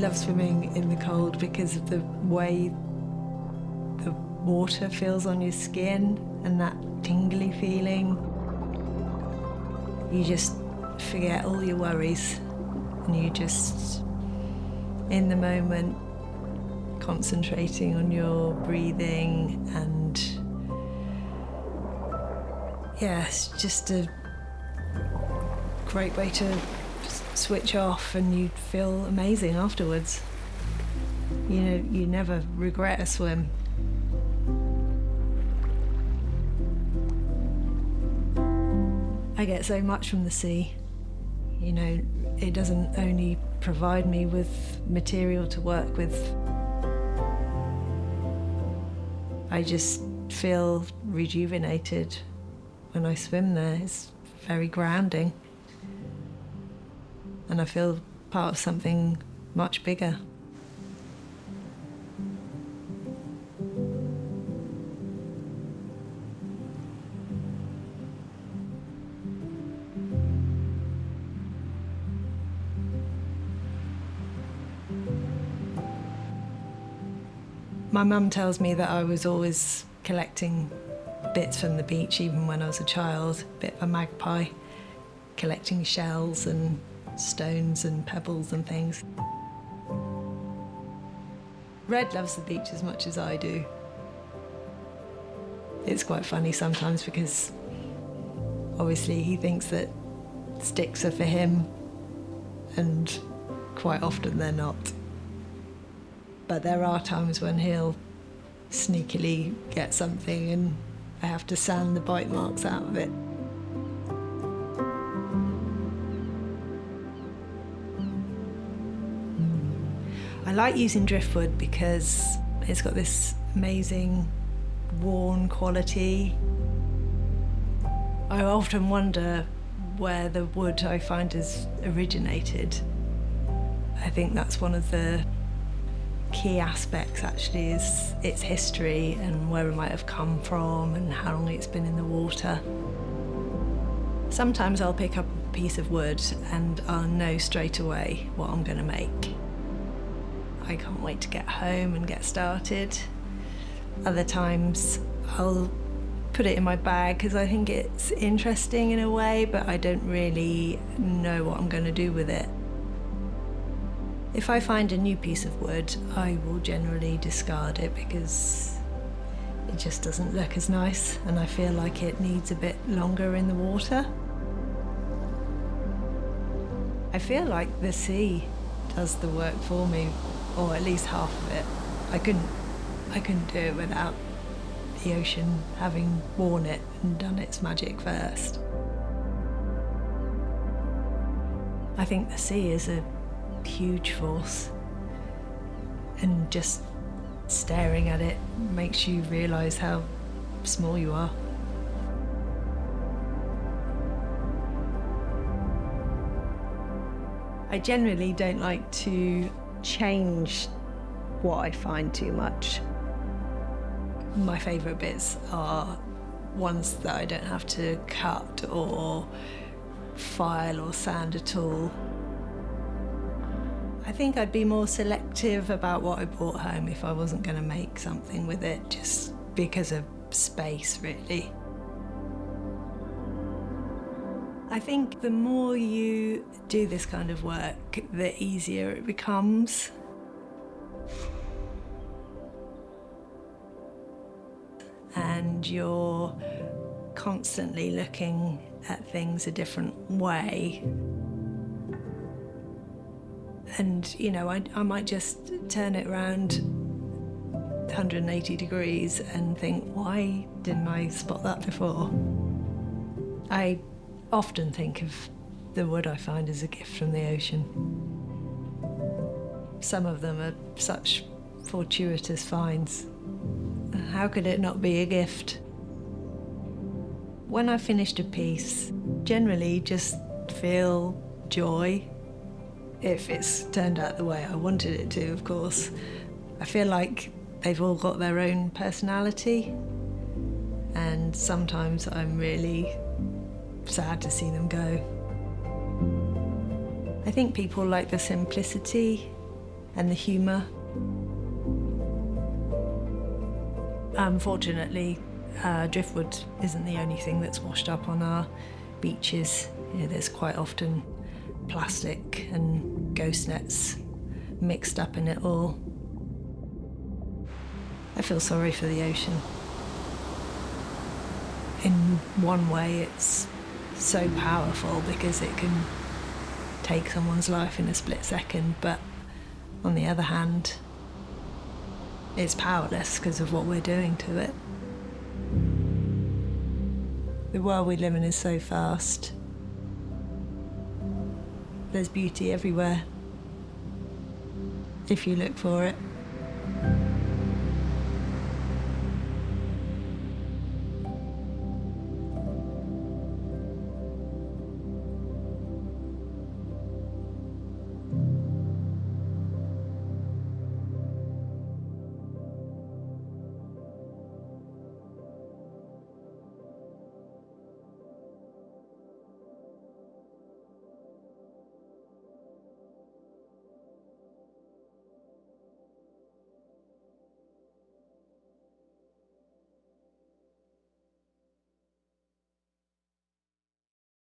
love swimming in the cold because of the way the water feels on your skin and that tingly feeling. You just forget all your worries and you just, in the moment, concentrating on your breathing, and yeah, it's just a great way to switch off, and you feel amazing afterwards. You know, you never regret a swim. I get so much from the sea. You know, it doesn't only provide me with material to work with. I just feel rejuvenated when I swim there. It's very grounding. And I feel part of something much bigger. My mum tells me that I was always collecting bits from the beach, even when I was a child, a bit of a magpie, collecting shells and stones and pebbles and things. Red loves the beach as much as I do. It's quite funny sometimes because obviously he thinks that sticks are for him, and quite often they're not. But there are times when he'll sneakily get something and I have to sand the bite marks out of it. I like using Driftwood because it's got this amazing worn quality. I often wonder where the wood I find has originated. I think that's one of the key aspects actually, is its history and where it might have come from and how long it's been in the water. Sometimes I'll pick up a piece of wood and I'll know straight away what I'm going to make. I can't wait to get home and get started. Other times I'll put it in my bag because I think it's interesting in a way, but I don't really know what I'm going to do with it. If I find a new piece of wood, I will generally discard it because it just doesn't look as nice and I feel like it needs a bit longer in the water. I feel like the sea does the work for me, or at least half of it. I couldn't do it without the ocean having worn it and done its magic first. I think the sea is a huge force, and just staring at it makes you realise how small you are. I generally don't like to change what I find too much. My favourite bits are ones that I don't have to cut or file or sand at all. I think I'd be more selective about what I brought home if I wasn't going to make something with it, just because of space, really. I think the more you do this kind of work, the easier it becomes. And you're constantly looking at things a different way. And, you know, I might just turn it around 180 degrees and think, why didn't I spot that before? I often think of the wood I find as a gift from the ocean. Some of them are such fortuitous finds. How could it not be a gift? When I finished a piece, generally just feel joy. If it's turned out the way I wanted it to, of course. I feel like they've all got their own personality, and sometimes I'm really sad to see them go. I think people like the simplicity and the humour. Unfortunately, driftwood isn't the only thing that's washed up on our beaches. You know, there's quite often plastic and ghost nets mixed up in it all. I feel sorry for the ocean. In one way, it's so powerful because it can take someone's life in a split second, but on the other hand, it's powerless because of what we're doing to it. The world we live in is so fast. There's beauty everywhere if you look for it.